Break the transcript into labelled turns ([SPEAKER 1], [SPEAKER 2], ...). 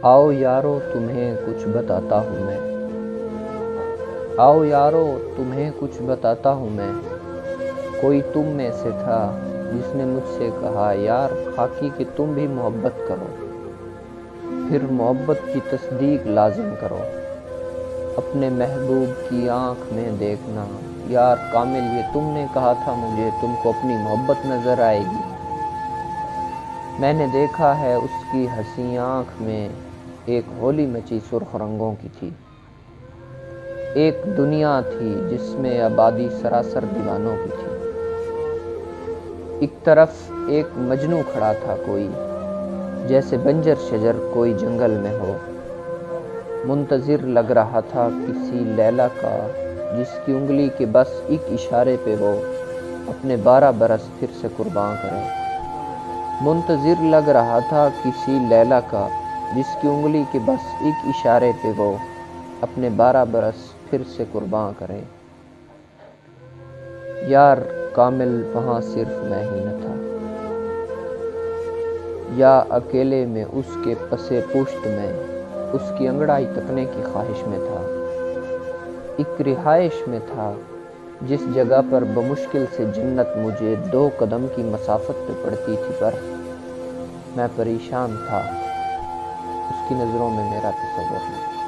[SPEAKER 1] آؤ یارو تمہیں کچھ بتاتا ہوں میں، آؤ یارو تمہیں کچھ بتاتا ہوں میں۔ کوئی تم میں سے تھا جس نے مجھ سے کہا یار خاکی کہ تم بھی محبت کرو، پھر محبت کی تصدیق لازم کرو۔ اپنے محبوب کی آنکھ میں دیکھنا یار کامل یہ تم نے کہا تھا مجھے تم کو اپنی محبت نظر آئے گی۔ میں نے دیکھا ہے اس کی حسین آنکھ میں ایک ہولی مچی سرخ رنگوں کی تھی، ایک دنیا تھی جس میں آبادی سراسر دیوانوں کی تھی۔ ایک طرف ایک مجنوں کھڑا تھا کوئی، جیسے بنجر شجر کوئی جنگل میں ہو، منتظر لگ رہا تھا کسی لیلا کا جس کی انگلی کے بس ایک اشارے پہ وہ اپنے 12 برس پھر سے قرباں کرے۔ منتظر لگ رہا تھا کسی لیلا کا جس کی انگلی کے بس ایک اشارے پہ وہ اپنے 12 برس پھر سے قرباں کرے۔ یار کامل وہاں صرف میں ہی نہ تھا، یا اکیلے میں اس کے پسے پشت میں اس کی انگڑائی تکنے کی خواہش میں تھا، ایک رہائش میں تھا جس جگہ پر بمشکل سے جنت مجھے 2 قدم کی مسافت پہ پڑتی تھی، پر میں پریشان تھا، اس کی نظروں میں میرا تصور نہیں۔